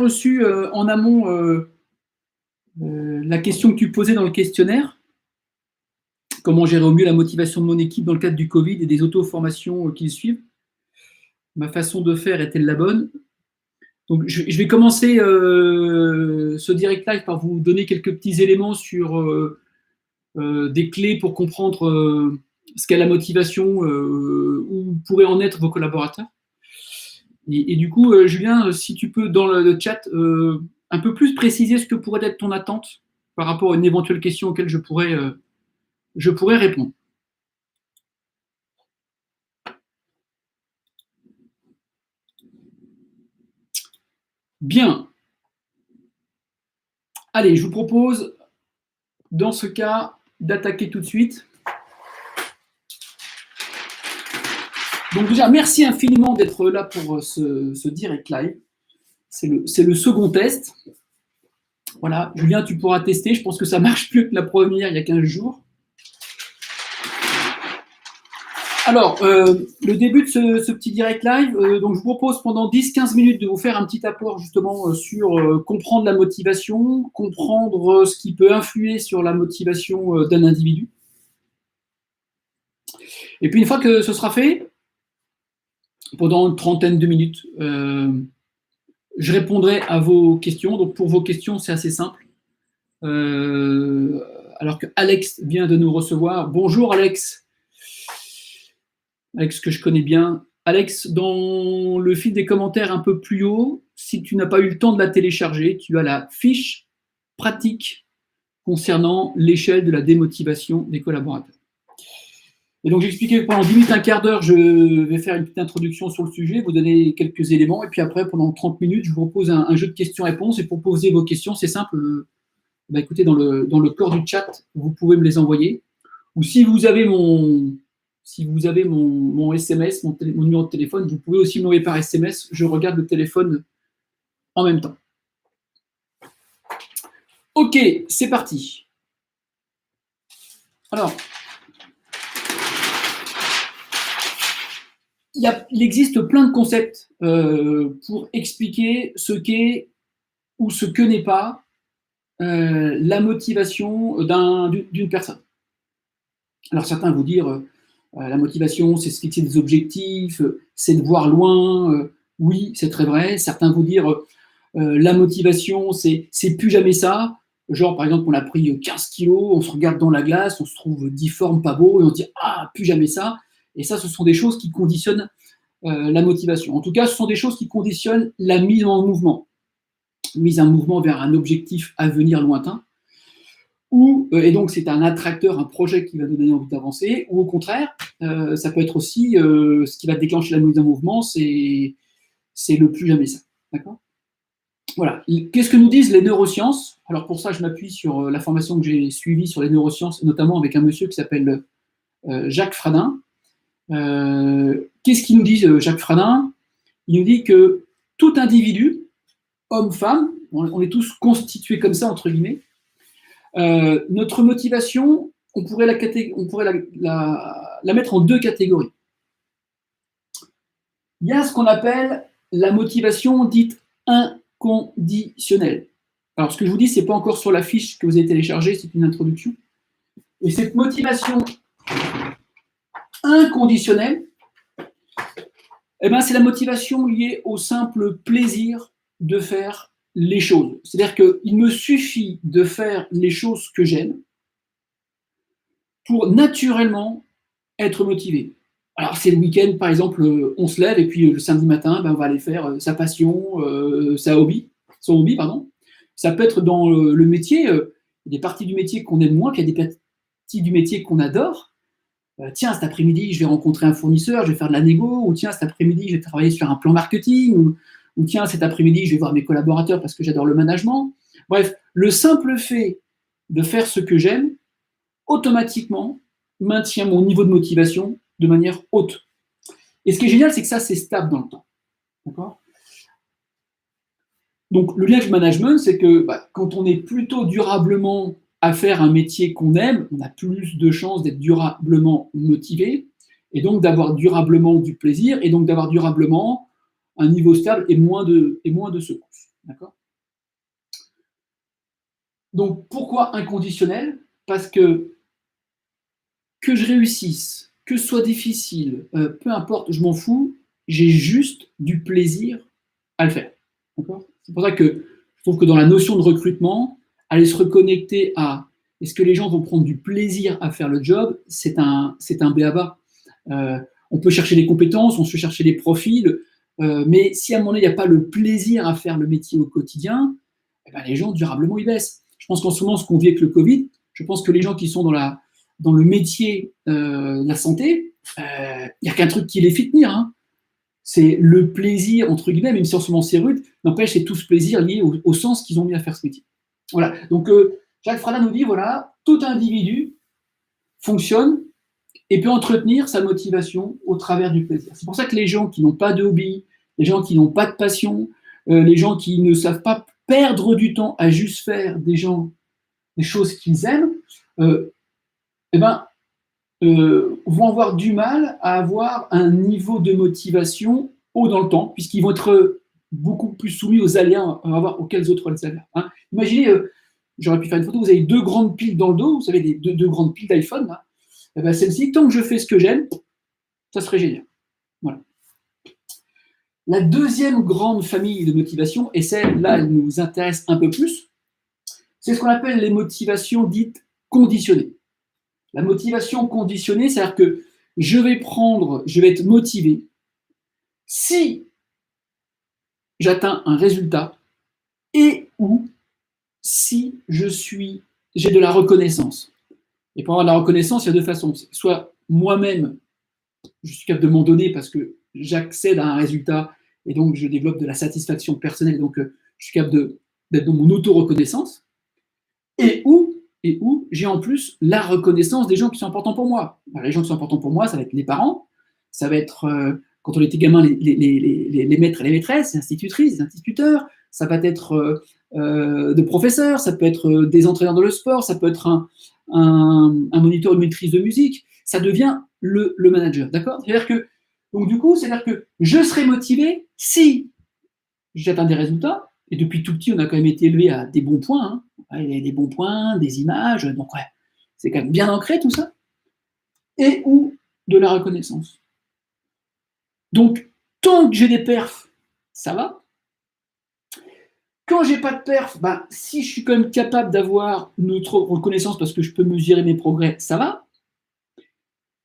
reçu en amont la question que tu posais dans le questionnaire. Comment gérer au mieux la motivation de mon équipe dans le cadre du Covid et des auto-formations qui le suivent. Ma façon de faire est-elle la bonne? Donc, je vais commencer ce direct live par vous donner quelques petits éléments sur des clés pour comprendre ce qu'est la motivation, où pourraient en être vos collaborateurs. Et du coup, Julien, si tu peux dans le chat un peu plus préciser ce que pourrait être ton attente par rapport à une éventuelle question auquel je pourrais répondre. Bien. Allez, je vous propose, dans ce cas, d'attaquer tout de suite. Donc déjà, merci infiniment d'être là pour ce direct live. C'est le second test. Voilà, Julien, tu pourras tester. Je pense que ça marche mieux que la première il y a 15 jours. Alors, le début de ce petit direct live, donc je vous propose pendant 10-15 minutes de vous faire un petit apport justement sur comprendre la motivation, comprendre ce qui peut influer sur la motivation d'un individu. Et puis une fois que ce sera fait, pendant une trentaine de minutes, je répondrai à vos questions. Donc pour vos questions, c'est assez simple. Alors que Alex vient de nous recevoir. Bonjour Alex. Alex que je connais bien. Alex, dans le fil des commentaires un peu plus haut, si tu n'as pas eu le temps de la télécharger, tu as la fiche pratique concernant l'échelle de la démotivation des collaborateurs. Et donc, j'ai expliqué que pendant 10 minutes, un quart d'heure, je vais faire une petite introduction sur le sujet, vous donner quelques éléments, et puis après, pendant 30 minutes, je vous propose un jeu de questions-réponses. Et pour poser vos questions, c'est simple, écoutez, dans le corps du chat, vous pouvez me les envoyer. Ou si vous avez mon SMS, mon numéro de téléphone, vous pouvez aussi m'envoyer par SMS. Je regarde le téléphone en même temps. Ok, c'est parti. Alors, il existe plein de concepts pour expliquer ce qu'est ou ce que n'est pas la motivation d'une personne. Alors certains vont dire la motivation, c'est se fixer des objectifs, c'est de voir loin. Oui, c'est très vrai. Certains vont dire la motivation, c'est plus jamais ça. Genre, par exemple, on a pris 15 kilos, on se regarde dans la glace, on se trouve difforme, pas beau, et on se dit ah, plus jamais ça. Et ça, ce sont des choses qui conditionnent la motivation. En tout cas, ce sont des choses qui conditionnent la mise en mouvement. Mise en mouvement vers un objectif à venir lointain. Et donc, c'est un attracteur, un projet qui va nous donner envie d'avancer. Ou au contraire, ça peut être aussi ce qui va déclencher la mise en mouvement, c'est le plus jamais ça. D'accord ? Voilà. Qu'est-ce que nous disent les neurosciences ? Alors pour ça, je m'appuie sur la formation que j'ai suivie sur les neurosciences, notamment avec un monsieur qui s'appelle Jacques Fradin. Qu'est-ce qu'il nous dit, Jacques Fradin ? Il nous dit que tout individu, homme, femme, on est tous constitués comme ça, entre guillemets, notre motivation, on pourrait la mettre en deux catégories. Il y a ce qu'on appelle la motivation dite inconditionnelle. Alors, ce que je vous dis, ce n'est pas encore sur la fiche que vous avez téléchargée, c'est une introduction. Et cette motivation inconditionnelle, c'est la motivation liée au simple plaisir de faire les choses. C'est-à-dire qu'il me suffit de faire les choses que j'aime pour naturellement être motivé. Alors, c'est le week-end, par exemple, on se lève et puis le samedi matin, on va aller faire sa passion, son hobby. Ça peut être dans le métier, il y a des parties du métier qu'on aime moins, puis il y a des parties du métier qu'on adore. Tiens, cet après-midi, je vais rencontrer un fournisseur, je vais faire de la négo, ou tiens, cet après-midi, je vais travailler sur un plan marketing, ou tiens, cet après-midi, je vais voir mes collaborateurs parce que j'adore le management. Bref, le simple fait de faire ce que j'aime, automatiquement, maintient mon niveau de motivation de manière haute. Et ce qui est génial, c'est que ça, c'est stable dans le temps. D'accord ? Donc, le lien avec le management, c'est que quand on est plutôt durablement à faire un métier qu'on aime, on a plus de chances d'être durablement motivé, et donc d'avoir durablement du plaisir, et donc d'avoir durablement un niveau stable et moins de secousses. D'accord? Donc, pourquoi inconditionnel? Parce que je réussisse, que ce soit difficile, peu importe, je m'en fous, j'ai juste du plaisir à le faire. D'accord? C'est pour ça que je trouve que dans la notion de recrutement, aller se reconnecter à est-ce que les gens vont prendre du plaisir à faire le job, c'est un b.a.-ba. On peut chercher des compétences, on peut chercher des profils, mais si à un moment donné, il n'y a pas le plaisir à faire le métier au quotidien, eh ben, les gens, durablement, ils baissent. Je pense qu'en ce moment, ce qu'on vit avec le Covid, je pense que les gens qui sont dans le métier de la santé, il n'y a qu'un truc qui les fait tenir. Hein. C'est le plaisir, entre guillemets, même si en ce moment c'est rude, n'empêche, c'est tout ce plaisir lié au sens qu'ils ont mis à faire ce métier. Voilà. Donc, Jacques Frada nous dit voilà, tout individu fonctionne et peut entretenir sa motivation au travers du plaisir. C'est pour ça que les gens qui n'ont pas de hobby, les gens qui n'ont pas de passion, les gens qui ne savent pas perdre du temps à juste faire des choses qu'ils aiment, eh ben, vont avoir du mal à avoir un niveau de motivation haut dans le temps, puisqu'ils vont être beaucoup plus soumis aux aléas auxquels les autres les aléas. Hein. Imaginez, j'aurais pu faire une photo, vous avez deux grandes piles dans le dos, vous savez, deux grandes piles d'iPhone, là. Eh ben, celle-ci, tant que je fais ce que j'aime, ça serait génial. Voilà. La deuxième grande famille de motivation, et celle-là, elle nous intéresse un peu plus, c'est ce qu'on appelle les motivations dites conditionnées. La motivation conditionnée, c'est-à-dire que je vais être motivé si j'atteins un résultat et ou si j'ai de la reconnaissance. Et pour avoir de la reconnaissance, il y a deux façons. Soit moi-même, je suis capable de m'en donner parce que j'accède à un résultat et donc je développe de la satisfaction personnelle, donc je suis capable d'être dans mon auto-reconnaissance, et où j'ai en plus la reconnaissance des gens qui sont importants pour moi. Alors, les gens qui sont importants pour moi, ça va être les parents, ça va être, quand on était gamin, les maîtres et les maîtresses, les institutrices, les instituteurs, ça va être de professeurs, ça peut être des entraîneurs de le sport, ça peut être un moniteur, une maîtrise de musique, ça devient le manager, d'accord? C'est-à-dire que, donc du coup, c'est-à-dire que je serai motivé si j'atteins des résultats, et depuis tout petit, on a quand même été élevé à des bons points, hein. Il y a des bons points, des images, donc ouais, c'est quand même bien ancré tout ça, et ou de la reconnaissance. Donc, tant que j'ai des perfs, ça va. Quand j'ai pas de perf, bah, si je suis quand même capable d'avoir une autre reconnaissance parce que je peux mesurer mes progrès, ça va.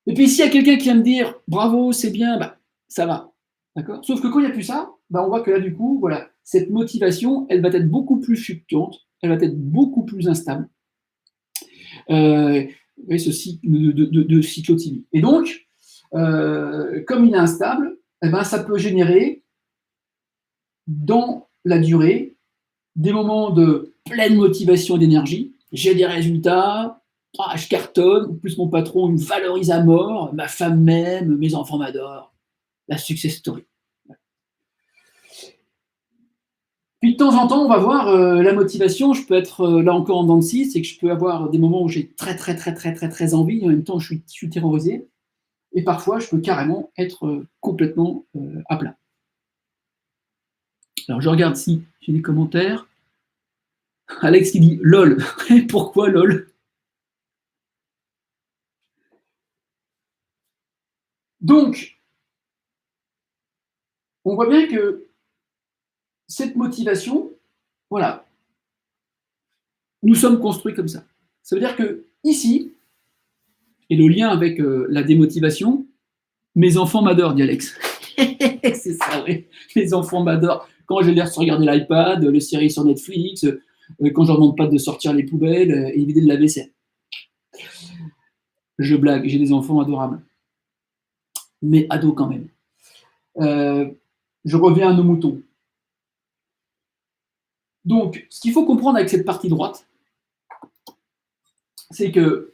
Et puis s'il y a quelqu'un qui vient me dire bravo, c'est bien, bah, ça va. D'accord? Sauf que quand il n'y a plus ça, bah, on voit que là, du coup, voilà, cette motivation, elle va être beaucoup plus fluctuante, elle va être beaucoup plus instable. Ce cycle de cyclotimie. Et donc, comme il est instable, eh ben, ça peut générer dans la durée des moments de pleine motivation et d'énergie. J'ai des résultats, je cartonne, en plus mon patron il me valorise à mort, ma femme m'aime, mes enfants m'adorent. La success story. Puis de temps en temps, on va voir la motivation. Je peux être là encore en dents de scie, c'est que je peux avoir des moments où j'ai très envie, et en même temps je suis terrorisé. Et parfois, je peux carrément être complètement à plat. Alors je regarde si j'ai des commentaires. Alex qui dit LOL. Pourquoi LOL? Donc, on voit bien que cette motivation, voilà, nous sommes construits comme ça. Ça veut dire que ici, et le lien avec la démotivation, mes enfants m'adorent, dit Alex. C'est ça, oui. Les enfants m'adorent. Quand je les laisse regarder l'iPad, les séries sur Netflix, quand je leur demande pas de sortir les poubelles et vider de la vaisselle. Je blague, j'ai des enfants adorables. Mais ados quand même. Je reviens à nos moutons. Donc, ce qu'il faut comprendre avec cette partie droite, c'est que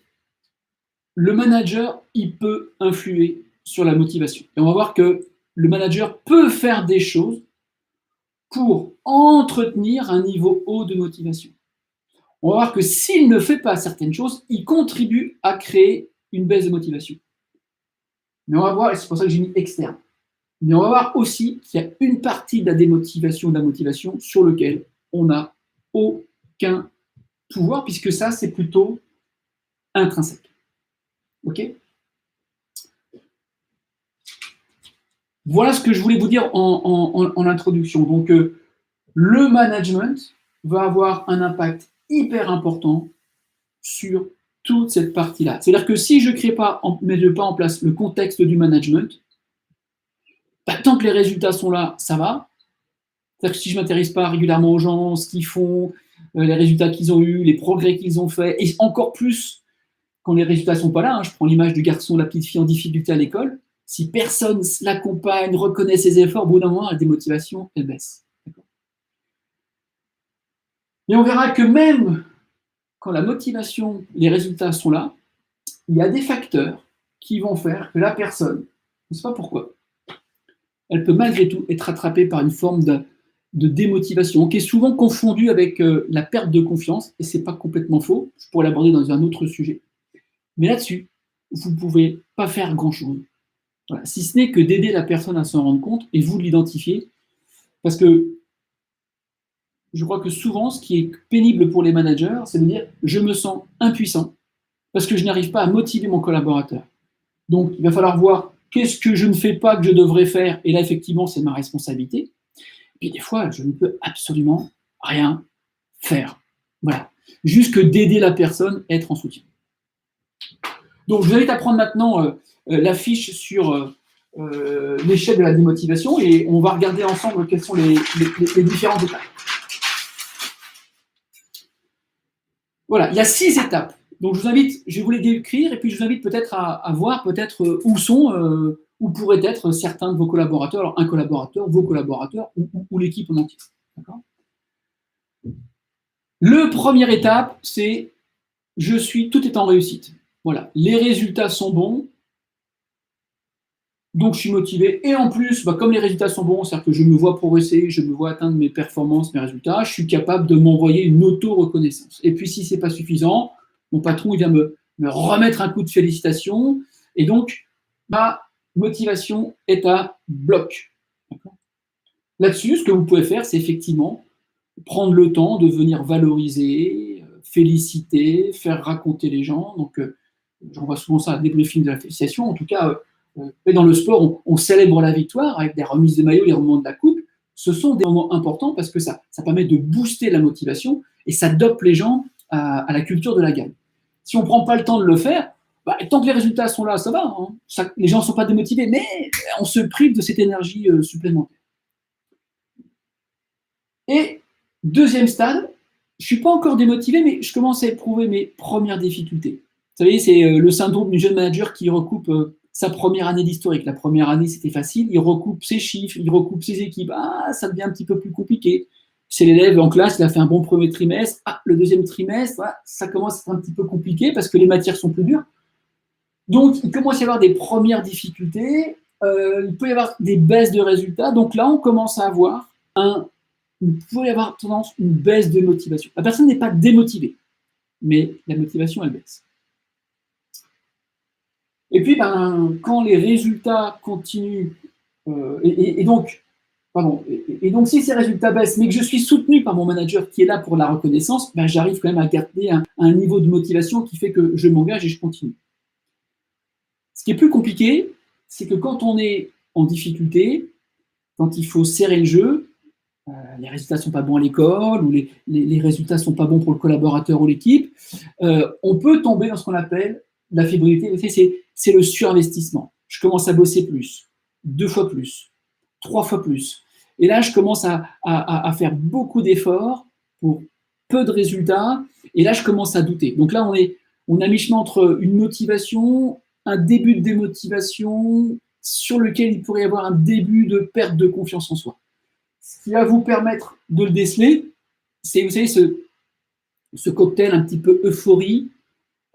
le manager, il peut influer sur la motivation. Et on va voir que le manager peut faire des choses pour entretenir un niveau haut de motivation. On va voir que s'il ne fait pas certaines choses, il contribue à créer une baisse de motivation. Mais on va voir, et c'est pour ça que j'ai mis externe. Mais on va voir aussi qu'il y a une partie de la démotivation, de la motivation sur lequel on n'a aucun pouvoir, puisque ça, c'est plutôt intrinsèque. OK? Voilà ce que je voulais vous dire en introduction. Donc, le management va avoir un impact hyper important sur toute cette partie-là. C'est-à-dire que si je ne crée pas, mets pas en place le contexte du management, bah, tant que les résultats sont là, ça va. C'est-à-dire que si je ne m'intéresse pas régulièrement aux gens, ce qu'ils font, les résultats qu'ils ont eus, les progrès qu'ils ont faits, et encore plus quand les résultats ne sont pas là, hein, je prends l'image du garçon, la petite fille en difficulté à l'école, si personne l'accompagne, reconnaît ses efforts, au bout d'un moment, la démotivation, elle baisse. Et on verra que même quand la motivation, les résultats sont là, il y a des facteurs qui vont faire que la personne, je ne sais pas pourquoi, elle peut malgré tout être rattrapée par une forme de démotivation qui est souvent confondue avec la perte de confiance, et ce n'est pas complètement faux, je pourrais l'aborder dans un autre sujet. Mais là-dessus, vous ne pouvez pas faire grand-chose. Voilà. Si ce n'est que d'aider la personne à s'en rendre compte et vous de l'identifier, parce que je crois que souvent, ce qui est pénible pour les managers, c'est de dire je me sens impuissant parce que je n'arrive pas à motiver mon collaborateur. Donc, il va falloir voir qu'est-ce que je ne fais pas que je devrais faire, et là, effectivement, c'est ma responsabilité. Et des fois, je ne peux absolument rien faire. Voilà. Juste que d'aider la personne, être en soutien. Donc, je vous invite à prendre maintenant la fiche sur l'échelle de la démotivation, et on va regarder ensemble quelles sont les différentes étapes. Voilà, il y a 6 étapes. Donc, je vous invite, je vais vous les décrire, et puis je vous invite peut-être à voir peut-être où pourraient être certains de vos collaborateurs, alors un collaborateur, vos collaborateurs, ou l'équipe en entier. D'accord ? Le première étape, c'est tout est en réussite. Voilà, les résultats sont bons, donc je suis motivé. Et en plus, comme les résultats sont bons, c'est-à-dire que je me vois progresser, je me vois atteindre mes performances, mes résultats, je suis capable de m'envoyer une auto-reconnaissance. Et puis si ce n'est pas suffisant, mon patron il vient me remettre un coup de félicitations, et donc ma motivation est à bloc. Là-dessus, ce que vous pouvez faire, c'est effectivement prendre le temps de venir valoriser, féliciter, faire raconter les gens. Donc, j'envoie souvent ça à des briefings de la félicitation. En tout cas, dans le sport, on célèbre la victoire avec des remises de maillot, les moments de la coupe. Ce sont des moments importants parce que ça permet de booster la motivation et ça dope les gens à la culture de la gagne. Si on ne prend pas le temps de le faire, tant que les résultats sont là, ça va. Hein. Les gens ne sont pas démotivés, mais on se prive de cette énergie supplémentaire. Et deuxième stade, je ne suis pas encore démotivé, mais je commence à éprouver mes premières difficultés. Vous savez, c'est le syndrome du jeune manager qui recoupe sa première année d'historique. La première année, c'était facile, il recoupe ses chiffres, il recoupe ses équipes. Ah, ça devient un petit peu plus compliqué. C'est l'élève en classe, il a fait un bon premier trimestre. Ah, le deuxième trimestre, ça commence à être un petit peu compliqué parce que les matières sont plus dures. Donc, il commence à y avoir des premières difficultés. Il peut y avoir des baisses de résultats. Donc là, on commence à avoir il pourrait y avoir tendance une baisse de motivation. La personne n'est pas démotivée, mais la motivation, elle baisse. Et puis, quand les résultats continuent, et donc, si ces résultats baissent, mais que je suis soutenu par mon manager qui est là pour la reconnaissance, j'arrive quand même à garder un niveau de motivation qui fait que je m'engage et je continue. Ce qui est plus compliqué, c'est que quand on est en difficulté, quand il faut serrer le jeu, les résultats ne sont pas bons à l'école, ou les résultats ne sont pas bons pour le collaborateur ou l'équipe, on peut tomber dans ce qu'on appelle la fébrilité. C'est le surinvestissement. Je commence à bosser plus, 2 fois plus, 3 fois plus. Et là, je commence à faire beaucoup d'efforts pour peu de résultats, et là, je commence à douter. Donc là, on a mi-chemin entre une motivation, un début de démotivation, sur lequel il pourrait y avoir un début de perte de confiance en soi. Ce qui va vous permettre de le déceler, c'est, vous savez, ce cocktail un petit peu euphorie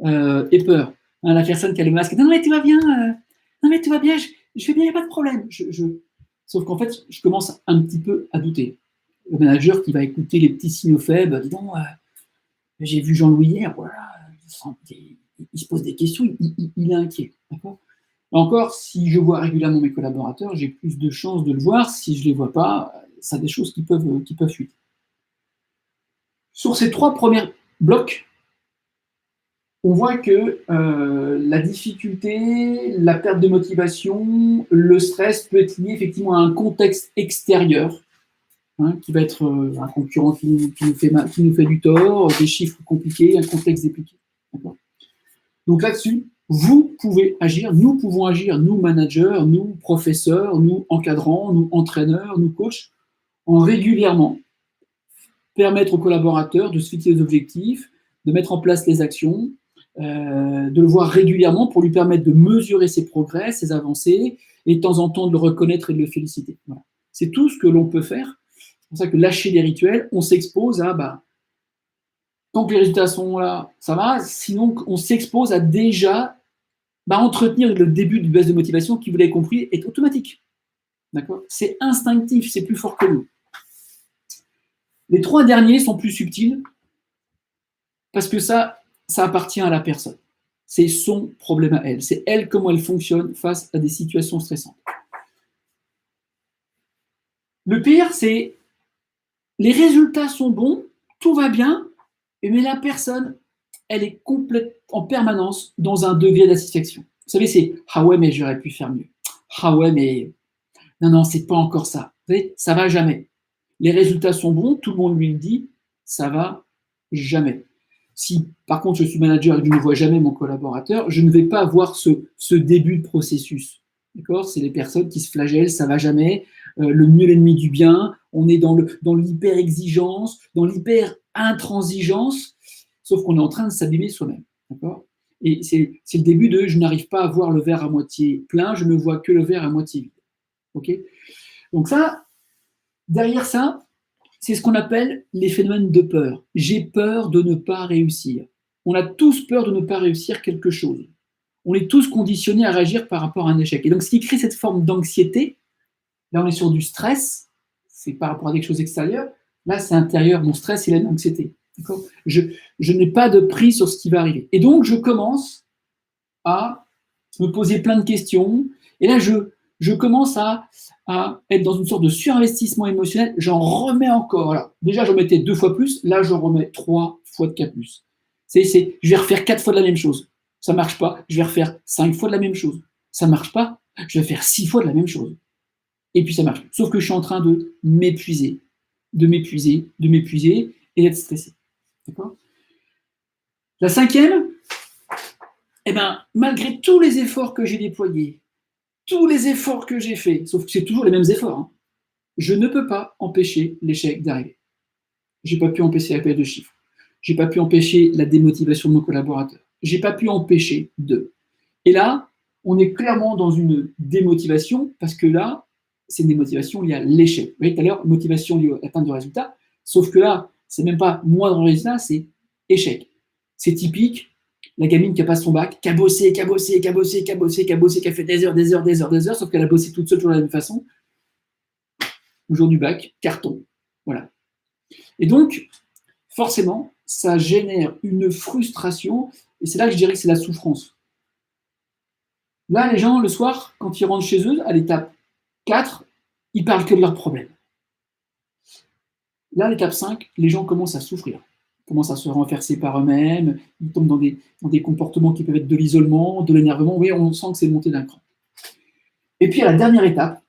et peur. Hein, la personne qui a le masque, non mais tout va bien, non mais tout va bien, je vais bien, il n'y a pas de problème. Sauf qu'en fait, je commence un petit peu à douter. Le manager qui va écouter les petits signaux faibles, dis donc, j'ai vu Jean-Louis hier, voilà, il se pose des questions, il est inquiet. D'accord ? Encore, si je vois régulièrement mes collaborateurs, j'ai plus de chances de le voir. Si je ne les vois pas, ça a des choses qui peuvent fuiter. Sur ces 3 premiers blocs, on voit que la difficulté, la perte de motivation, le stress peut être lié effectivement à un contexte extérieur, qui va être un concurrent qui nous fait du tort, des chiffres compliqués, un contexte dépliqué. Donc là-dessus, vous pouvez agir, nous pouvons agir, nous managers, nous professeurs, nous encadrants, nous entraîneurs, nous coachs, en régulièrement permettre aux collaborateurs de se fixer des objectifs, de mettre en place les actions, de le voir régulièrement pour lui permettre de mesurer ses progrès, ses avancées, et de temps en temps de le reconnaître et de le féliciter. Voilà. C'est tout ce que l'on peut faire. C'est pour ça que lâcher les rituels, on s'expose à, tant que les résultats sont là, ça va, sinon on s'expose à déjà entretenir le début de baisse de motivation qui, vous l'avez compris, est automatique. D'accord ? C'est instinctif, c'est plus fort que nous. Les 3 derniers sont plus subtils parce que ça appartient à la personne. C'est son problème à elle. C'est elle, comment elle fonctionne face à des situations stressantes. Le pire, c'est les résultats sont bons, tout va bien, mais la personne, elle est complète en permanence dans un degré d'insatisfaction. Vous savez, c'est « Ah ouais, mais j'aurais pu faire mieux. Ah ouais, mais non, c'est pas encore ça. » Vous savez, ça va jamais. Les résultats sont bons, tout le monde lui le dit, ça va jamais. Si, par contre, je suis manager et que je ne vois jamais mon collaborateur, je ne vais pas voir ce début de processus. D'accord ? C'est les personnes qui se flagellent, ça va jamais. Le mieux l'ennemi du bien, on est dans l'hyper-exigence, dans l'hyper-intransigeance, sauf qu'on est en train de s'abîmer soi-même. D'accord ? Et c'est le début de « je n'arrive pas à voir le verre à moitié plein, je ne vois que le verre à moitié vide ». Ok ? Donc ça, derrière ça, c'est ce qu'on appelle les phénomènes de peur. J'ai peur de ne pas réussir. On a tous peur de ne pas réussir quelque chose. On est tous conditionnés à réagir par rapport à un échec. Et donc, ce qui crée cette forme d'anxiété, là, on est sur du stress, c'est par rapport à quelque chose d'extérieur. Là, c'est intérieur. Mon stress, il a l'anxiété. Je n'ai pas de prise sur ce qui va arriver. Et donc, je commence à me poser plein de questions. Et là, je commence à être dans une sorte de surinvestissement émotionnel. J'en remets encore. Là. Déjà, j'en mettais 2 fois plus. Là, j'en remets 3 fois de 4 plus. Je vais refaire 4 fois de la même chose. Ça ne marche pas. Je vais refaire 5 fois de la même chose. Ça ne marche pas. Je vais faire 6 fois de la même chose. Et puis, ça marche. Sauf que je suis en train de m'épuiser, et d'être stressé. D'accord ? La 5e, malgré tous les efforts que j'ai déployés, tous les efforts que j'ai faits, sauf que c'est toujours les mêmes efforts, je ne peux pas empêcher l'échec d'arriver. Je n'ai pas pu empêcher la perte de chiffres. Je n'ai pas pu empêcher la démotivation de nos collaborateurs. Je n'ai pas pu empêcher d'eux. Et là, on est clairement dans une démotivation, parce que là, c'est une démotivation liée à l'échec. Vous voyez, tout à l'heure, motivation liée à l'atteinte de résultats, sauf que là, c'est même pas moindre résultat, c'est échec. C'est typique, la gamine qui a pas son bac, qui a bossé, qui a fait des heures, sauf qu'elle a bossé toute seule toujours de la même façon. Le jour du bac, carton. Voilà. Et donc, forcément, ça génère une frustration, et c'est là que je dirais que c'est la souffrance. Là, les gens, le soir, quand ils rentrent chez eux, à l'étape 4, ils parlent que de leurs problèmes. Là, à l'étape 5, les gens commencent à souffrir. Commencent à se renverser par eux-mêmes, ils tombent dans des comportements qui peuvent être de l'isolement, de l'énervement, oui, on sent que c'est monté d'un cran. Et puis à la dernière étape,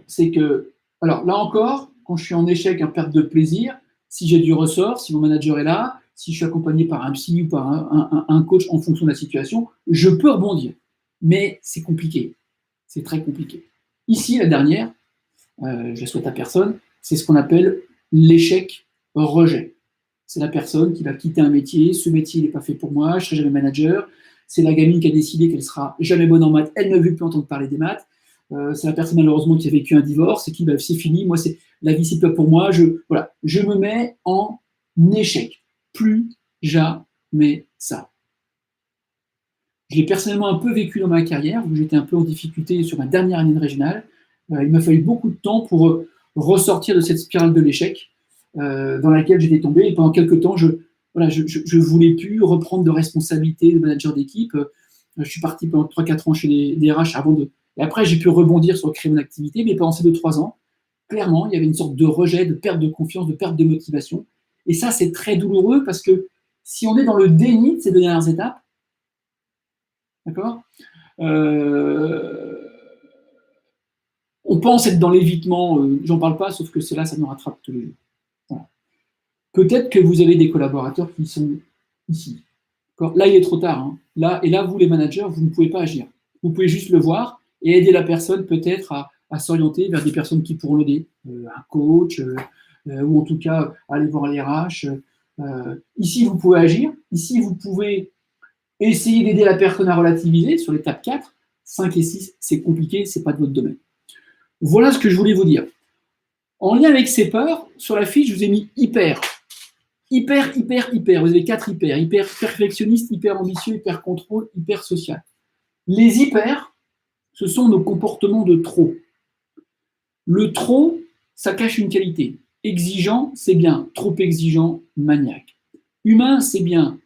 c'est que, alors là encore, quand je suis en échec, en perte de plaisir, si j'ai du ressort, si mon manager est là, si je suis accompagné par un psy ou par un coach en fonction de la situation, je peux rebondir. Mais c'est compliqué, c'est très compliqué. Ici, la dernière, je la souhaite à personne, c'est ce qu'on appelle l'échec-rejet. C'est la personne qui va quitter un métier, ce métier n'est pas fait pour moi, je ne serai jamais manager. C'est la gamine qui a décidé qu'elle ne sera jamais bonne en maths, elle ne veut plus entendre parler des maths. C'est la personne malheureusement qui a vécu un divorce et qui, c'est fini, moi, la vie c'est pas pour moi, je me mets en échec. Plus jamais ça. Je l'ai personnellement un peu vécu dans ma carrière, où j'étais un peu en difficulté sur ma dernière année de régionale. Il m'a fallu beaucoup de temps pour ressortir de cette spirale de l'échec dans laquelle j'étais tombé. Et pendant quelques temps, je voulais plus reprendre de responsabilité de manager d'équipe. Je suis parti pendant 3-4 ans chez les RH avant de. Et après, j'ai pu rebondir sur créer mon activité, mais pendant ces 2-3 ans, clairement, il y avait une sorte de rejet, de perte de confiance, de perte de motivation. Et ça, c'est très douloureux parce que si on est dans le déni de ces 2 dernières étapes, d'accord, on pense être dans l'évitement, j'en parle pas, sauf que cela, ça nous rattrape tous les jours. Voilà. Peut-être que vous avez des collaborateurs qui sont ici. Là, il est trop tard. Hein. Là, vous, les managers, vous ne pouvez pas agir. Vous pouvez juste le voir et aider la personne peut-être à s'orienter vers des personnes qui pourront l'aider. Un coach, ou en tout cas aller voir les RH. Ici, vous pouvez agir. Ici, vous pouvez essayer d'aider la personne à relativiser sur l'étape 4. 5 et 6, c'est compliqué, c'est pas de votre domaine. Voilà ce que je voulais vous dire. En lien avec ces peurs, sur la fiche, je vous ai mis hyper. Hyper. Vous avez 4 hyper. Hyper perfectionniste, hyper ambitieux, hyper contrôle, hyper social. Les hyper, ce sont nos comportements de trop. Le trop, ça cache une qualité. Exigeant, c'est bien. Trop exigeant, maniaque. Humain, c'est bien.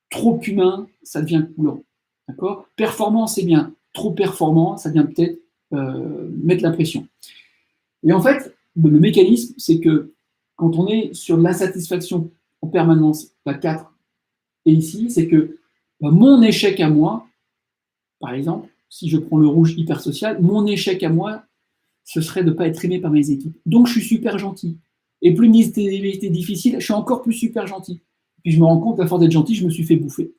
Trop humain, ça devient coulant. D'accord ? Performant, c'est bien. Trop performant, ça devient peut-être mettre la pression. Et en fait, le mécanisme, c'est que quand on est sur de l'insatisfaction en permanence, la 4 et ici, c'est que mon échec à moi, par exemple, si je prends le rouge hyper social, mon échec à moi, ce serait de ne pas être aimé par mes équipes. Donc je suis super gentil. Et plus une était difficile, je suis encore plus super gentil. Puis je me rends compte qu'à force d'être gentil, je me suis fait bouffer.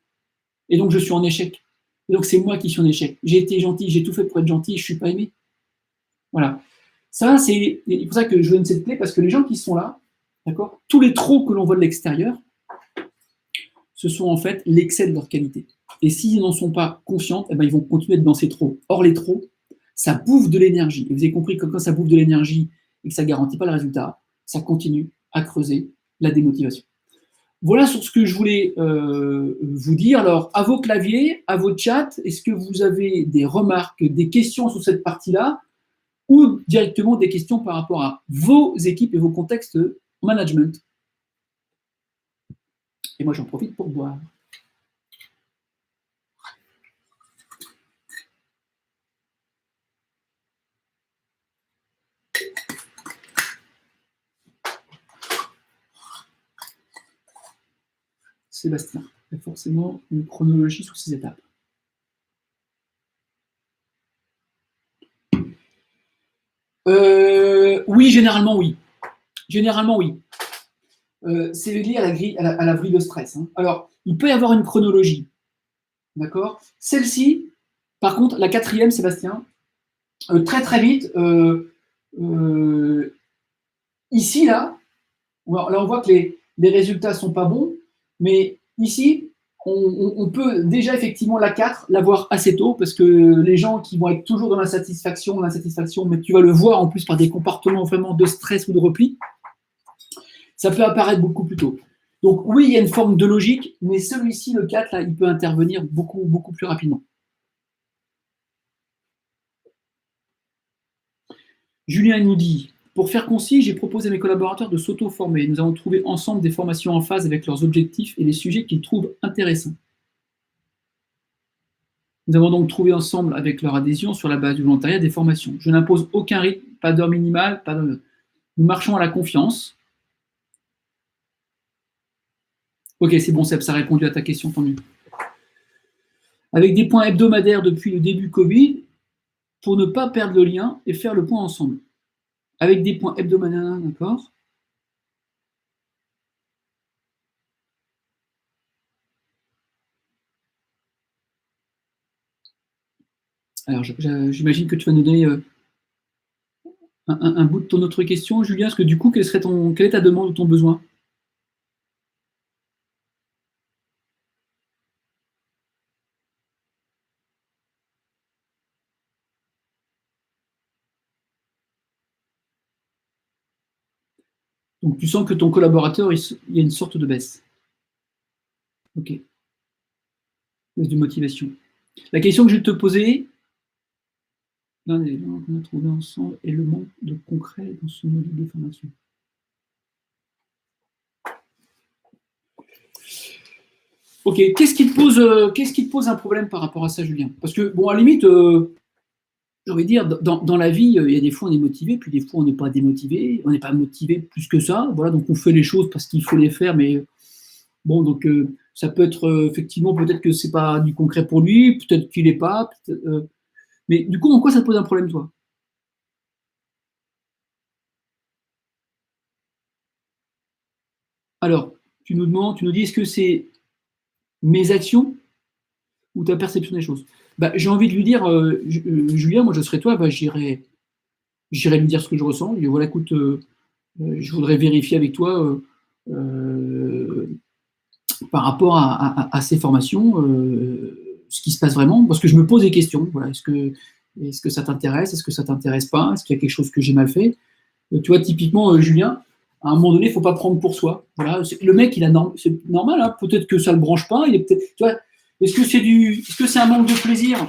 Et donc je suis en échec. Et donc c'est moi qui suis en échec. J'ai été gentil, j'ai tout fait pour être gentil et je ne suis pas aimé. Voilà. Ça, c'est pour ça que je donne cette clé, parce que les gens qui sont là, d'accord, tous les trop que l'on voit de l'extérieur, ce sont en fait l'excès de leur qualité. Et s'ils n'en sont pas conscients, eh ben, ils vont continuer d'être dans ces trop. Or, les trop, ça bouffe de l'énergie. Et vous avez compris que quand ça bouffe de l'énergie et que ça ne garantit pas le résultat, ça continue à creuser la démotivation. Voilà sur ce que je voulais vous dire. Alors, à vos claviers, à vos chats, est-ce que vous avez des remarques, des questions sur cette partie-là, ou directement des questions par rapport à vos équipes et vos contextes management? Et moi, j'en profite pour boire. Sébastien, il y a forcément une chronologie sur ces étapes. Oui, généralement oui. Généralement oui. C'est lié à la grille de stress. Hein. Alors, il peut y avoir une chronologie. D'accord ? Celle-ci, par contre, la 4e, Sébastien, très très vite, ici, là on voit que les résultats ne sont pas bons, mais ici, on peut déjà effectivement la 4 l'avoir assez tôt, parce que les gens qui vont être toujours dans l'insatisfaction, mais tu vas le voir en plus par des comportements vraiment de stress ou de repli, ça peut apparaître beaucoup plus tôt. Donc oui, il y a une forme de logique, mais celui-ci, le 4, là, il peut intervenir beaucoup, beaucoup plus rapidement. Julien nous dit, pour faire concis, j'ai proposé à mes collaborateurs de s'auto-former. Nous avons trouvé ensemble des formations en phase avec leurs objectifs et les sujets qu'ils trouvent intéressants. Nous avons donc trouvé ensemble, avec leur adhésion, sur la base du volontariat, des formations. Je n'impose aucun rythme, pas d'heure minimale, pas de... Nous marchons à la confiance. Ok, c'est bon, Seb, ça a répondu à ta question, tant mieux. Avec des points hebdomadaires depuis le début Covid, pour ne pas perdre le lien et faire le point ensemble. Avec des points hebdomadaires, d'accord ? Alors, j'imagine que tu vas nous donner un bout de ton autre question, Julien, parce que du coup, quelle est ta demande ou ton besoin? Donc, tu sens que ton collaborateur, il y a une sorte de baisse. Ok. Baisse de motivation. La question que je vais te poser, l'un des éléments qu'on a trouvé ensemble est le manque de concret dans ce module de formation. Ok, qu'est-ce qui te pose un problème par rapport à ça, Julien? Parce que, bon, à la limite, j'ai envie de dire, dans la vie, il y a des fois on est motivé, puis des fois on n'est pas démotivé, on n'est pas motivé plus que ça. Voilà, donc on fait les choses parce qu'il faut les faire, mais bon, donc ça peut être effectivement, peut-être que c'est pas du concret pour lui, peut-être qu'il n'est pas. Mais du coup, en quoi ça te pose un problème, toi? Alors, tu nous dis, est-ce que c'est mes actions ou ta perception des choses? Bah, j'ai envie de lui dire, Julien, moi je serais toi, bah, j'irai lui dire ce que je ressens. Je lui dis, voilà, écoute, je voudrais vérifier avec toi euh, par rapport à ces formations ce qui se passe vraiment, parce que je me pose des questions. Voilà, est-ce que ça t'intéresse? Est-ce que ça t'intéresse pas? Est-ce qu'il y a quelque chose que j'ai mal fait? Tu vois, typiquement, Julien, à un moment donné, il ne faut pas prendre pour soi. Voilà, le mec, c'est normal, hein, peut-être que ça ne le branche pas. Il est peut-être, tu vois, est-ce que c'est un manque de plaisir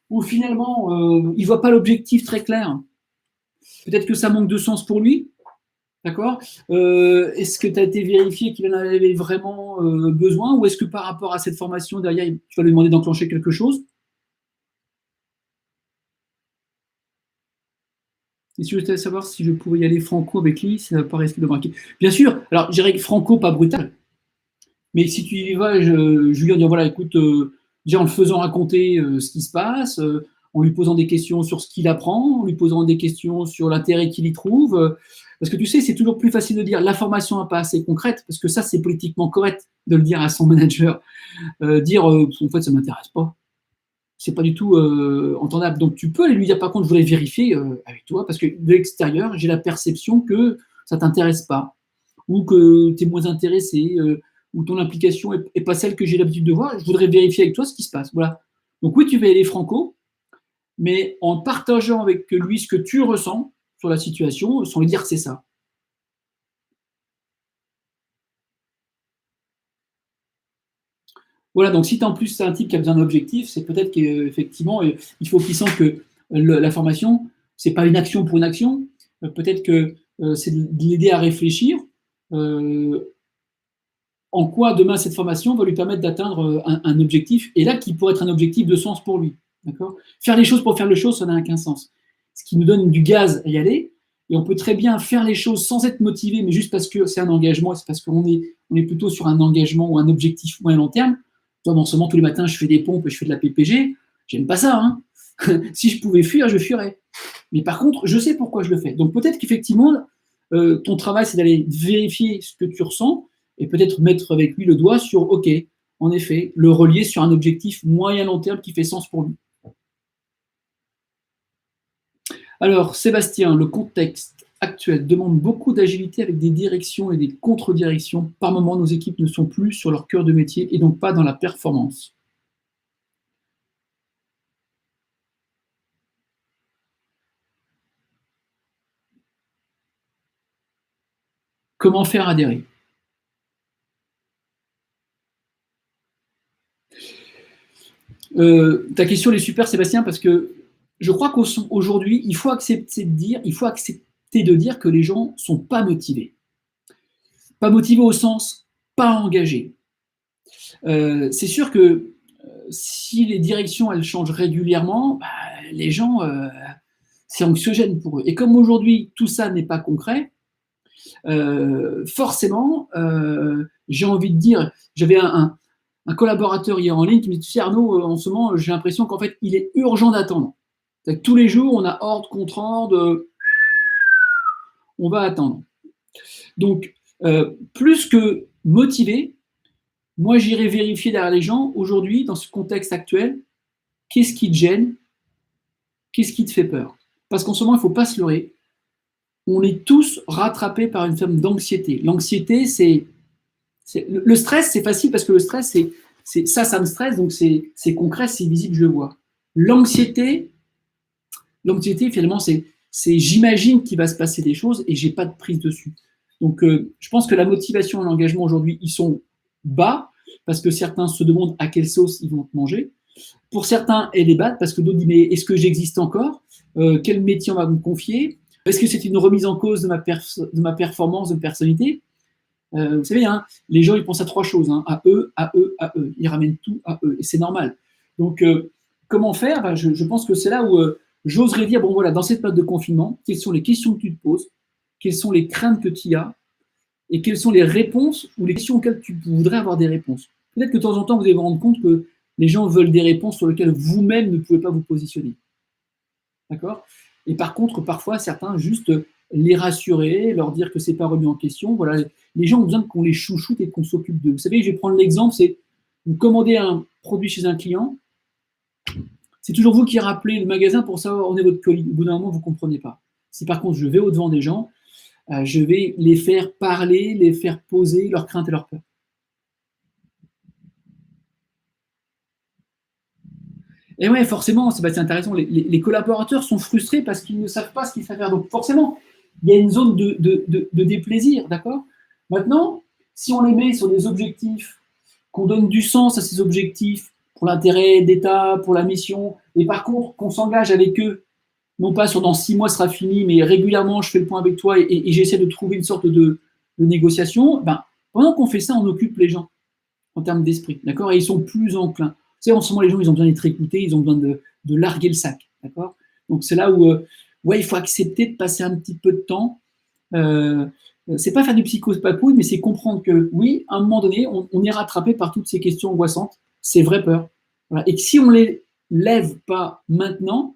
ou finalement, il ne voit pas l'objectif très clair? Peut-être que ça manque de sens pour lui. D'accord. Est-ce que tu as été vérifié qu'il en avait vraiment besoin ou est-ce que par rapport à cette formation, derrière, tu vas lui demander d'enclencher quelque chose? Et si je voulais savoir si je pouvais y aller franco avec lui, ça ne va pas risquer de braquer. Bien sûr, alors je dirais franco, pas brutal, mais si tu y vas, Julien, dire voilà, écoute, déjà en le faisant raconter ce qui se passe, en lui posant des questions sur ce qu'il apprend, en lui posant des questions sur l'intérêt qu'il y trouve. Parce que tu sais, c'est toujours plus facile de dire la formation n'est pas assez concrète, parce que ça, c'est politiquement correct de le dire à son manager. Dire en fait, ça ne m'intéresse pas. C'est pas du tout entendable. Donc tu peux aller lui dire par contre, je voudrais vérifier avec toi, parce que de l'extérieur, j'ai la perception que ça ne t'intéresse pas, ou que tu es moins intéressé, ou ton implication est pas celle que j'ai l'habitude de voir. Je voudrais vérifier avec toi ce qui se passe. Voilà. Donc oui, tu vas aller franco, mais en partageant avec lui ce que tu ressens sur la situation, sans lui dire que c'est ça. Voilà, donc si en plus c'est un type qui a besoin d'objectifs, c'est peut-être qu'effectivement, il faut qu'il sente que la formation, c'est pas une action pour une action. Peut-être que c'est de l'aider à réfléchir euh, en quoi demain cette formation va lui permettre d'atteindre un objectif, et là qui pourrait être un objectif de sens pour lui. D'accord. Faire les choses pour faire les choses, ça n'a aucun sens. Ce qui nous donne du gaz à y aller, et on peut très bien faire les choses sans être motivé, mais juste parce que c'est un engagement, c'est parce on est plutôt sur un engagement ou un objectif moyen long terme. Toi, en ce moment, tous les matins, je fais des pompes et je fais de la PPG. J'aime pas ça. Hein. Si je pouvais fuir, je fuirais. Mais par contre, je sais pourquoi je le fais. Donc peut-être qu'effectivement, ton travail, c'est d'aller vérifier ce que tu ressens et peut-être mettre avec lui le doigt sur, OK, en effet, le relier sur un objectif moyen-long terme qui fait sens pour lui. Alors, Sébastien, le contexte actuel demande beaucoup d'agilité avec des directions et des contre-directions. Par moment, nos équipes ne sont plus sur leur cœur de métier et donc pas dans la performance. Comment faire adhérer? Ta question elle est super, Sébastien, parce que je crois qu'aujourd'hui, il faut accepter de dire que les gens ne sont pas motivés. Pas motivés au sens pas engagés. C'est sûr que si les directions elles changent régulièrement, bah, les gens, c'est anxiogène pour eux. Et comme aujourd'hui tout ça n'est pas concret, forcément, j'ai envie de dire, j'avais un collaborateur hier en ligne qui me dit, tu sais Arnaud, en ce moment j'ai l'impression qu'en fait il est urgent d'attendre. Tous les jours on a ordre contre ordre, on va attendre. Donc plus que motivé, moi j'irai vérifier derrière les gens aujourd'hui dans ce contexte actuel, qu'est-ce qui te gêne, qu'est-ce qui te fait peur. Parce qu'en ce moment il ne faut pas se leurrer, on est tous rattrapés par une forme d'anxiété. L'anxiété, le stress, c'est facile parce que le stress, ça me stresse, donc c'est concret, c'est visible, je le vois. L'anxiété, finalement, c'est j'imagine qu'il va se passer des choses et j'ai pas de prise dessus. Donc, je pense que la motivation et l'engagement aujourd'hui, ils sont bas parce que certains se demandent à quelle sauce ils vont te manger. Pour certains, elle est basse parce que d'autres disent mais est-ce que j'existe encore? Quel métier on va me confier? Est-ce que c'est une remise en cause de ma performance, de ma personnalité? Vous savez, hein, les gens, ils pensent à 3 choses, hein, à eux, à eux, à eux. Ils ramènent tout à eux, et c'est normal. Donc, comment faire? Ben, je pense que c'est là où j'oserais dire, bon voilà, dans cette période de confinement, quelles sont les questions que tu te poses, quelles sont les craintes que tu as, et quelles sont les réponses ou les questions auxquelles tu voudrais avoir des réponses. Peut-être que de temps en temps, vous allez vous rendre compte que les gens veulent des réponses sur lesquelles vous-même ne pouvez pas vous positionner. D'accord? Et par contre, parfois, certains, juste les rassurer, leur dire que c'est pas remis en question. Voilà, les gens ont besoin qu'on les chouchoute et qu'on s'occupe d'eux. Vous savez, je vais prendre l'exemple, c'est vous commandez un produit chez un client, c'est toujours vous qui rappelez le magasin pour savoir où est votre colis. Au bout d'un moment, vous ne comprenez pas. Si par contre, je vais au-devant des gens, je vais les faire parler, les faire poser leurs craintes et leurs peurs. Et ouais, forcément, c'est intéressant. Les collaborateurs sont frustrés parce qu'ils ne savent pas ce qu'ils savent faire. Donc forcément, il y a une zone de déplaisir, d'accord? Maintenant, si on les met sur des objectifs, qu'on donne du sens à ces objectifs pour l'intérêt d'État, pour la mission, et par contre qu'on s'engage avec eux, non pas sur dans 6 mois ce sera fini, mais régulièrement je fais le point avec toi et j'essaie de trouver une sorte de négociation, ben, pendant qu'on fait ça, on occupe les gens en termes d'esprit, d'accord? Et ils sont plus enclins. Tu sais, en ce moment, les gens, ils ont besoin d'être écoutés, ils ont besoin de larguer le sac, d'accord? Donc c'est là où, ouais, il faut accepter de passer un petit peu de temps. Euh, c'est pas faire du psychopapouille, mais c'est comprendre que oui, à un moment donné, on est rattrapé par toutes ces questions angoissantes, ces vraies peurs. Voilà. Et que si on les lève pas maintenant,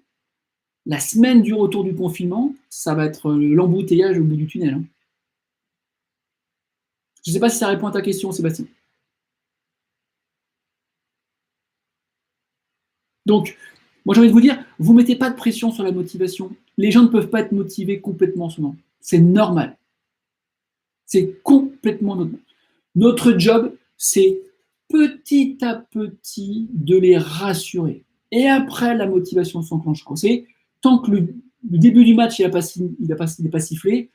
la semaine du retour du confinement, ça va être l'embouteillage au bout du tunnel, hein. Je ne sais pas si ça répond à ta question, Sébastien. Donc, moi j'ai envie de vous dire, vous ne mettez pas de pression sur la motivation. Les gens ne peuvent pas être motivés complètement en ce moment. C'est normal. C'est complètement normal. Notre job, c'est petit à petit de les rassurer. Et après, la motivation s'enclenchera. C'est tant que le début du match, il pas sifflé,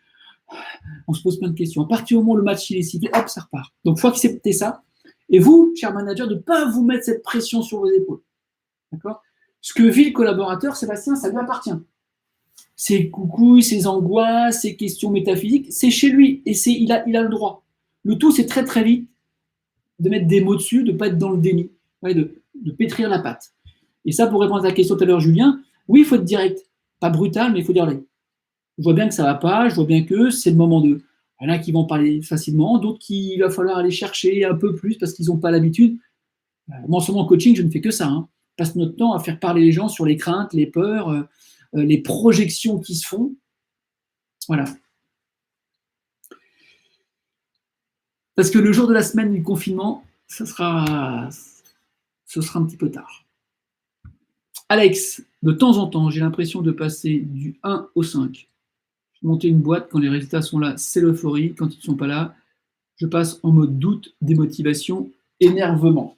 on se pose plein de questions. À partir du moment où le match il est sifflé, hop, ça repart. Donc, il faut accepter ça. Et vous, cher manager, de ne pas vous mettre cette pression sur vos épaules. D'accord? Ce que vit le collaborateur, Sébastien, ça lui appartient. Ses coucouilles, ses angoisses, ses questions métaphysiques, c'est chez lui et il a le droit. Le tout, c'est très très vite de mettre des mots dessus, de ne pas être dans le déni, de pétrir la pâte. Et ça, pour répondre à ta question tout à l'heure, Julien, oui, il faut être direct. Pas brutal, mais il faut dire allez. Je vois bien que ça ne va pas, je vois bien que c'est le moment de. Il y en a qui vont parler facilement, d'autres qu'il va falloir aller chercher un peu plus parce qu'ils n'ont pas l'habitude. Moi, en ce moment, en coaching, je ne fais que ça. Hein. Je passe notre temps à faire parler les gens sur les craintes, les peurs, les projections qui se font. Voilà. Parce que le jour de la semaine du confinement, ce sera un petit peu tard. Alex, de temps en temps, j'ai l'impression de passer du 1 au 5. Monter une boîte, quand les résultats sont là, c'est l'euphorie. Quand ils ne sont pas là, je passe en mode doute, démotivation, énervement.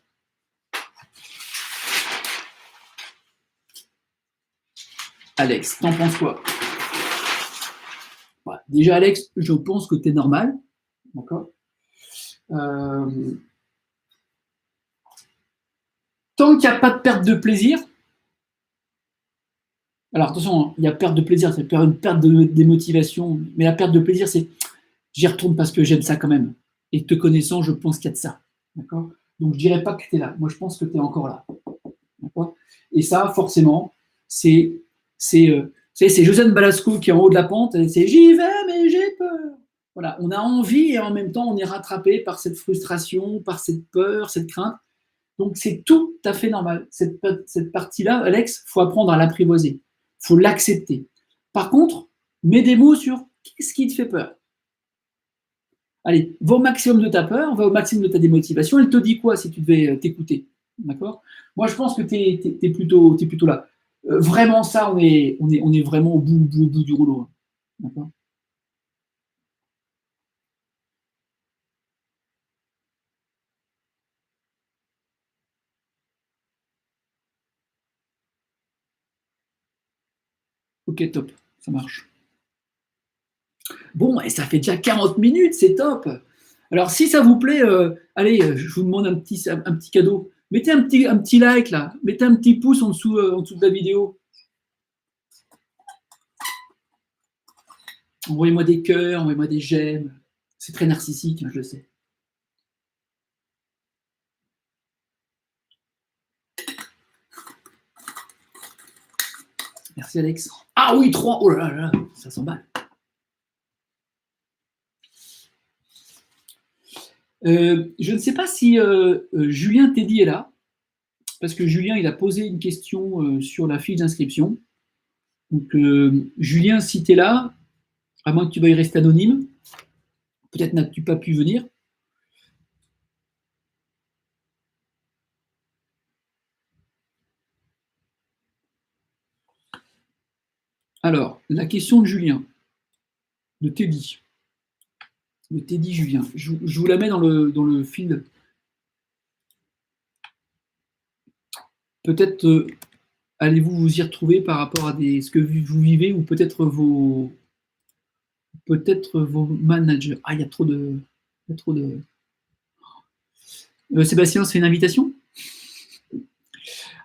Alex, t'en penses quoi? Voilà. Déjà, Alex, je pense que tu es normal. D'accord. Tant qu'il n'y a pas de perte de plaisir, alors attention, hein, il y a perte de plaisir, c'est une perte de démotivation, mais la perte de plaisir, c'est j'y retourne parce que j'aime ça quand même. Et te connaissant, je pense qu'il y a de ça. D'accord. Donc je ne dirais pas que tu es là. Moi, je pense que tu es encore là. D'accord. Et ça, forcément, c'est Josiane Balasco qui est en haut de la pente, c'est j'y vais, mais j'ai peur. Voilà, on a envie et en même temps, on est rattrapé par cette frustration, par cette peur, cette crainte. Donc, c'est tout à fait normal. Cette partie-là, Alex, il faut apprendre à l'apprivoiser. Il faut l'accepter. Par contre, mets des mots sur qu'est-ce qui te fait peur. Allez, va au maximum de ta peur, va au maximum de ta démotivation. Elle te dit quoi si tu devais t'écouter? D'accord. Moi, je pense que tu es plutôt là. Vraiment, ça, on est vraiment au bout du rouleau. D'accord. Ok, top, ça marche. Bon, et ça fait déjà 40 minutes, c'est top. Alors, si ça vous plaît, allez, je vous demande un petit cadeau. Mettez un petit like là, mettez un petit pouce en dessous de la vidéo. Envoyez-moi des cœurs, envoyez-moi des j'aime. C'est très narcissique, hein, je le sais. Merci Alex. Ah oui, 3. Oh là là, ça s'emballe. Je ne sais pas si Julien Teddy est là, parce que Julien, il a posé une question sur la fiche d'inscription. Donc, Julien, si tu es là, à moins que tu veuilles rester anonyme, peut-être n'as-tu pas pu venir. Alors, la question de Julien, de Teddy Julien. Je vous la mets dans le fil. Peut-être allez-vous vous y retrouver par rapport à ce que vous vivez ou peut-être vos managers. Ah, il y a trop de. Sébastien, c'est une invitation?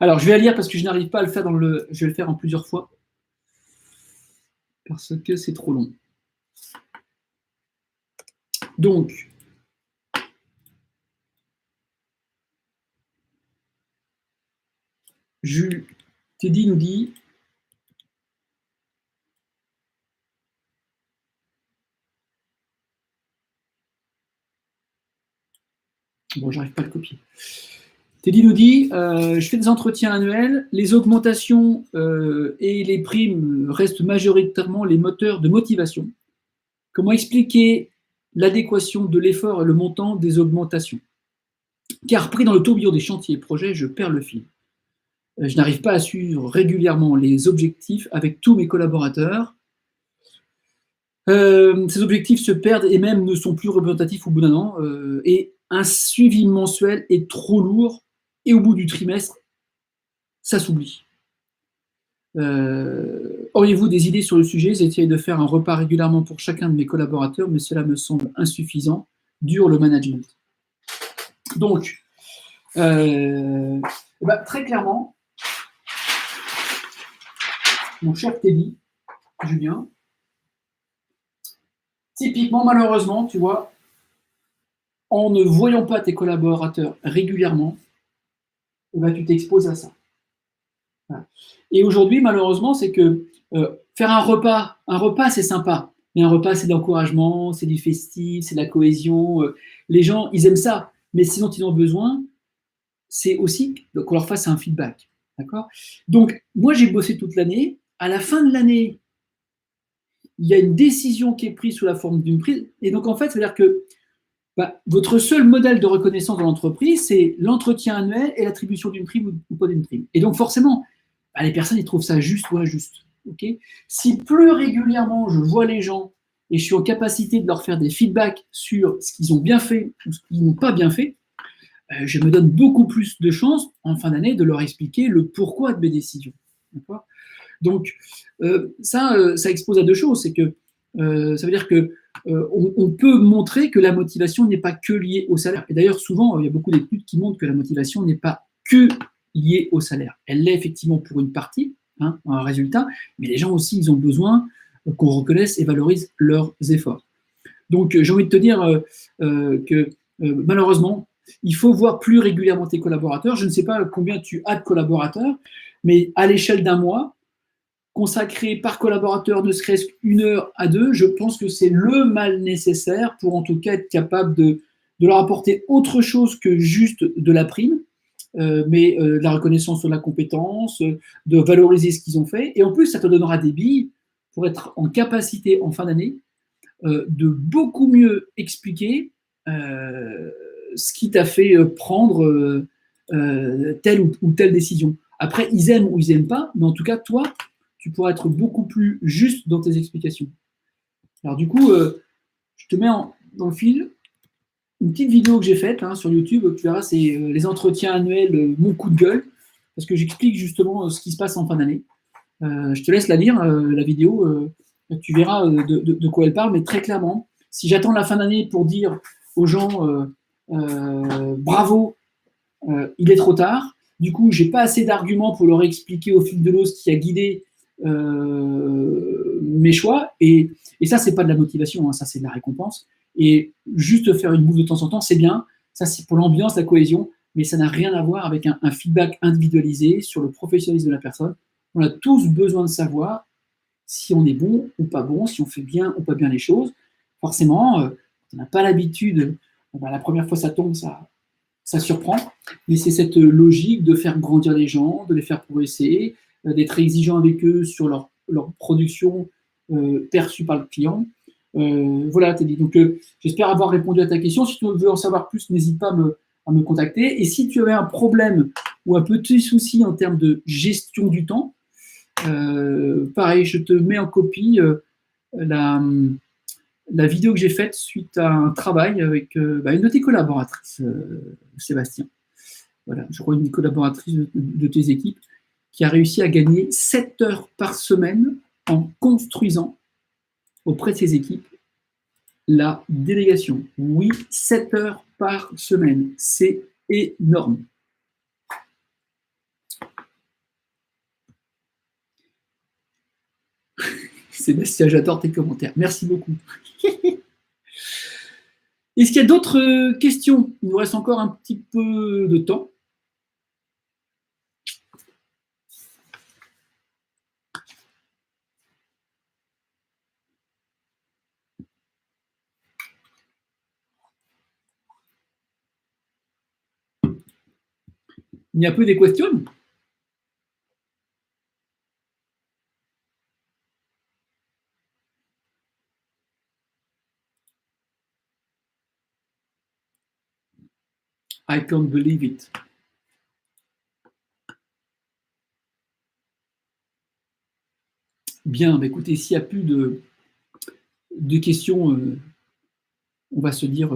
Alors, je vais la lire parce que je n'arrive pas à le faire je vais le faire en plusieurs fois. Parce que c'est trop long. Donc, Teddy nous dit. Bon, j'arrive pas à le copier. Teddy nous dit, je fais des entretiens annuels, les augmentations et les primes restent majoritairement les moteurs de motivation. Comment expliquer l'adéquation de l'effort et le montant des augmentations? Car pris dans le tourbillon des chantiers et projets, je perds le fil. Je n'arrive pas à suivre régulièrement les objectifs avec tous mes collaborateurs. Ces objectifs se perdent et même ne sont plus représentatifs au bout d'un an. Et un suivi mensuel est trop lourd et au bout du trimestre, ça s'oublie. Auriez-vous des idées sur le sujet? J'essaie de faire un repas régulièrement pour chacun de mes collaborateurs, mais cela me semble insuffisant. Dur le management. Donc, très clairement, mon cher Teddy, Julien, typiquement, malheureusement, tu vois, en ne voyant pas tes collaborateurs régulièrement, tu t'exposes à ça. Voilà. Et aujourd'hui, malheureusement, c'est que faire un repas, c'est sympa. Mais un repas, c'est de l'encouragement, c'est du festif, c'est de la cohésion. Les gens, ils aiment ça. Mais ce dont ils ont besoin, c'est aussi qu'on leur fasse un feedback. D'accord? Donc, moi, j'ai bossé toute l'année. À la fin de l'année, il y a une décision qui est prise sous la forme d'une prise. Et donc, en fait, ça veut dire que votre seul modèle de reconnaissance dans l'entreprise, c'est l'entretien annuel et l'attribution d'une prime ou pas d'une prime. Et donc, forcément, les personnes, ils trouvent ça juste ou injuste. Okay, si plus régulièrement je vois les gens et je suis en capacité de leur faire des feedbacks sur ce qu'ils ont bien fait ou ce qu'ils n'ont pas bien fait, je me donne beaucoup plus de chances en fin d'année de leur expliquer le pourquoi de mes décisions. Donc, ça expose à deux choses. C'est que ça veut dire que on peut montrer que la motivation n'est pas que liée au salaire. Et d'ailleurs, souvent, il y a beaucoup d'études qui montrent que la motivation n'est pas que liée au salaire. Elle l'est effectivement pour une partie, un résultat, mais les gens aussi, ils ont besoin qu'on reconnaisse et valorise leurs efforts. Donc, j'ai envie de te dire que malheureusement, il faut voir plus régulièrement tes collaborateurs. Je ne sais pas combien tu as de collaborateurs, mais à l'échelle d'un mois, consacrer par collaborateur ne serait-ce qu'une heure à deux, je pense que c'est le mal nécessaire pour en tout cas être capable de leur apporter autre chose que juste de la prime, mais de la reconnaissance sur la compétence, de valoriser ce qu'ils ont fait. Et en plus, ça te donnera des billes pour être en capacité en fin d'année de beaucoup mieux expliquer ce qui t'a fait prendre telle ou telle décision. Après, ils aiment ou ils n'aiment pas, mais en tout cas, toi, tu pourras être beaucoup plus juste dans tes explications. Alors du coup, je te mets dans le fil une petite vidéo que j'ai faite sur YouTube. Tu verras, c'est les entretiens annuels, mon coup de gueule, parce que j'explique justement ce qui se passe en fin d'année. Je te laisse la lire, la vidéo. Tu verras de quoi elle parle, mais très clairement, si j'attends la fin d'année pour dire aux gens bravo, il est trop tard. Du coup, j'ai pas assez d'arguments pour leur expliquer au fil de l'eau ce qui a guidé mes choix. Et ça, c'est pas de la motivation, ça, c'est de la récompense. Et juste faire une bouffe de temps en temps, c'est bien. Ça, c'est pour l'ambiance, la cohésion, mais ça n'a rien à voir avec un feedback individualisé sur le professionnalisme de la personne. On a tous besoin de savoir si on est bon ou pas bon, si on fait bien ou pas bien les choses. Forcément, on n'a pas l'habitude, la première fois ça tombe, ça surprend, mais c'est cette logique de faire grandir les gens, de les faire progresser, d'être exigeant avec eux sur leur production perçue par le client. Voilà, Teddy. Donc, j'espère avoir répondu à ta question. Si tu veux en savoir plus, n'hésite pas à me contacter. Et si tu avais un problème ou un petit souci en termes de gestion du temps, pareil, je te mets en copie la, la vidéo que j'ai faite suite à un travail avec une de tes collaboratrices, Sébastien. Voilà, je crois une collaboratrice de tes équipes qui a réussi à gagner 7 heures par semaine en construisant auprès de ses équipes la délégation. Oui, 7 heures par semaine. C'est énorme. Sébastien, j'adore tes commentaires. Merci beaucoup. Est-ce qu'il y a d'autres questions? Il nous reste encore un petit peu de temps. Il y a peu des questions? I can't believe it. Bien, bah écoutez, s'il n'y a plus de questions, on va se dire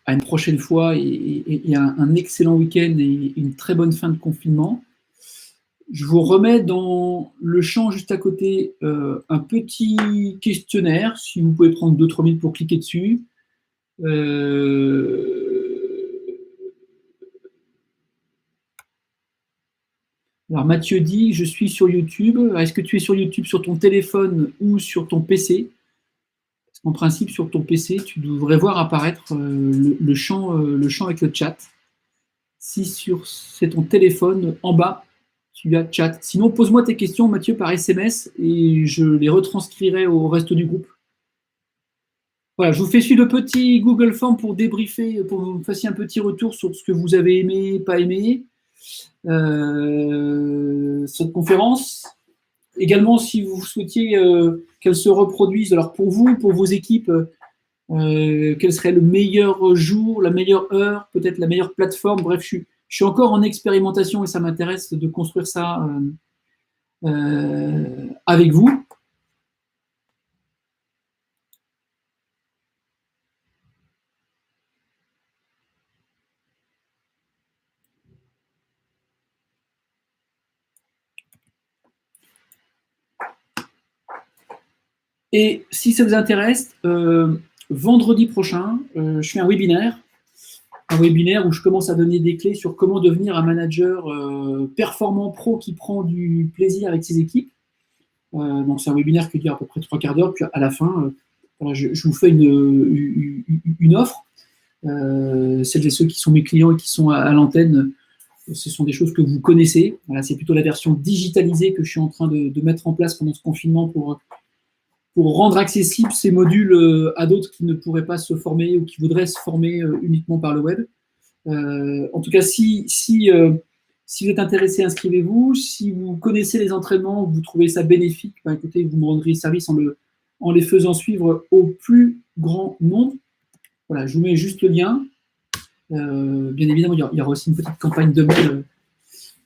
à une prochaine fois et un excellent week-end et une très bonne fin de confinement. Je vous remets dans le champ juste à côté un petit questionnaire, si vous pouvez prendre 2-3 minutes pour cliquer dessus. Alors Mathieu dit, je suis sur YouTube. Est-ce que tu es sur YouTube sur ton téléphone ou sur ton PC? Parce qu'en principe, sur ton PC, tu devrais voir apparaître le champ avec le chat. Si c'est ton téléphone, en bas, tu as chat. Sinon, pose-moi tes questions, Mathieu, par SMS et je les retranscrirai au reste du groupe. Voilà, je vous fais suivre le petit Google Form pour débriefer, pour que vous me fassiez un petit retour sur ce que vous avez aimé, pas aimé, cette conférence. Également, si vous souhaitiez qu'elle se reproduise, alors pour vous, pour vos équipes, quel serait le meilleur jour, la meilleure heure, peut-être la meilleure plateforme. Bref, je suis encore en expérimentation et ça m'intéresse de construire ça avec vous. Et si ça vous intéresse, vendredi prochain, je fais un webinaire où je commence à donner des clés sur comment devenir un manager performant pro qui prend du plaisir avec ses équipes. Donc c'est un webinaire qui dure à peu près 3 quarts d'heure, puis à la fin, voilà, je vous fais une offre. Celles et ceux qui sont mes clients et qui sont à l'antenne, ce sont des choses que vous connaissez. Voilà, c'est plutôt la version digitalisée que je suis en train de mettre en place pendant ce confinement pour rendre accessibles ces modules à d'autres qui ne pourraient pas se former ou qui voudraient se former uniquement par le web. En tout cas, si vous êtes intéressé, inscrivez-vous. Si vous connaissez les entraînements, vous trouvez ça bénéfique, ben, écoutez, vous me rendrez service en les faisant suivre au plus grand nombre. Voilà, je vous mets juste le lien. Bien évidemment, il y aura aussi une petite campagne de mail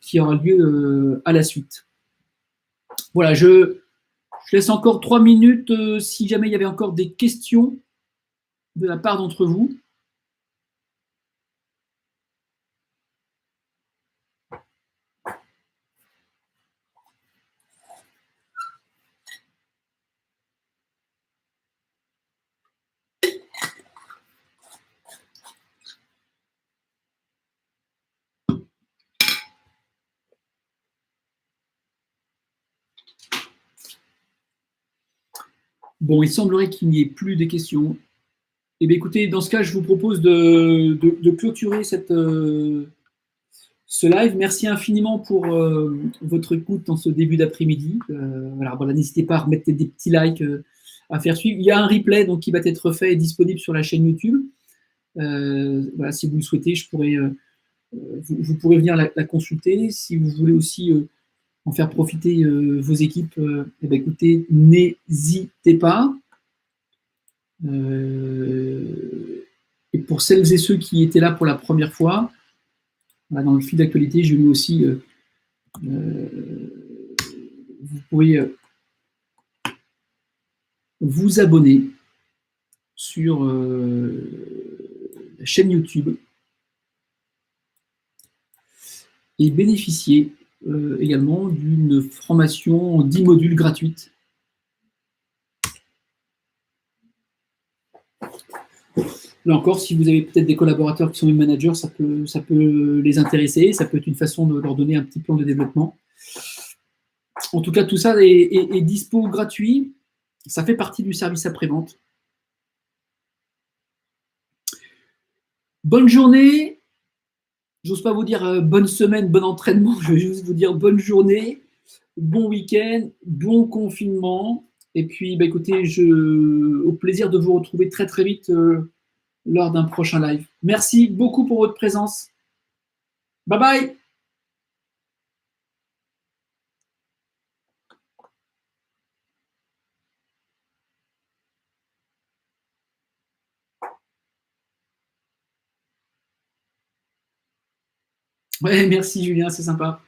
qui aura lieu à la suite. Voilà, je laisse encore 3 minutes si jamais il y avait encore des questions de la part d'entre vous. Bon, il semblerait qu'il n'y ait plus de questions. Eh bien, écoutez, dans ce cas, je vous propose de clôturer ce live. Merci infiniment pour votre écoute dans ce début d'après-midi. Voilà, n'hésitez pas à remettre des petits likes, à faire suivre. Il y a un replay donc, qui va être fait et disponible sur la chaîne YouTube. Voilà, si vous le souhaitez, vous pourrez venir la consulter. Si vous voulez aussi en faire profiter vos équipes, eh bien, écoutez, n'hésitez pas. Et pour celles et ceux qui étaient là pour la première fois, dans le fil d'actualité, je mets aussi, vous pouvez vous abonner sur la chaîne YouTube et bénéficier également d'une formation 10 modules gratuite. Là encore, si vous avez peut-être des collaborateurs qui sont managers, ça peut les intéresser, ça peut être une façon de leur donner un petit plan de développement. En tout cas, tout ça est dispo gratuit. Ça fait partie du service après-vente. Bonne journée. J'ose pas vous dire bonne semaine, bon entraînement. Je vais juste vous dire bonne journée, bon week-end, bon confinement. Et puis, bah, écoutez, au plaisir de vous retrouver très très vite lors d'un prochain live. Merci beaucoup pour votre présence. Bye bye. Ouais, merci Julien, c'est sympa.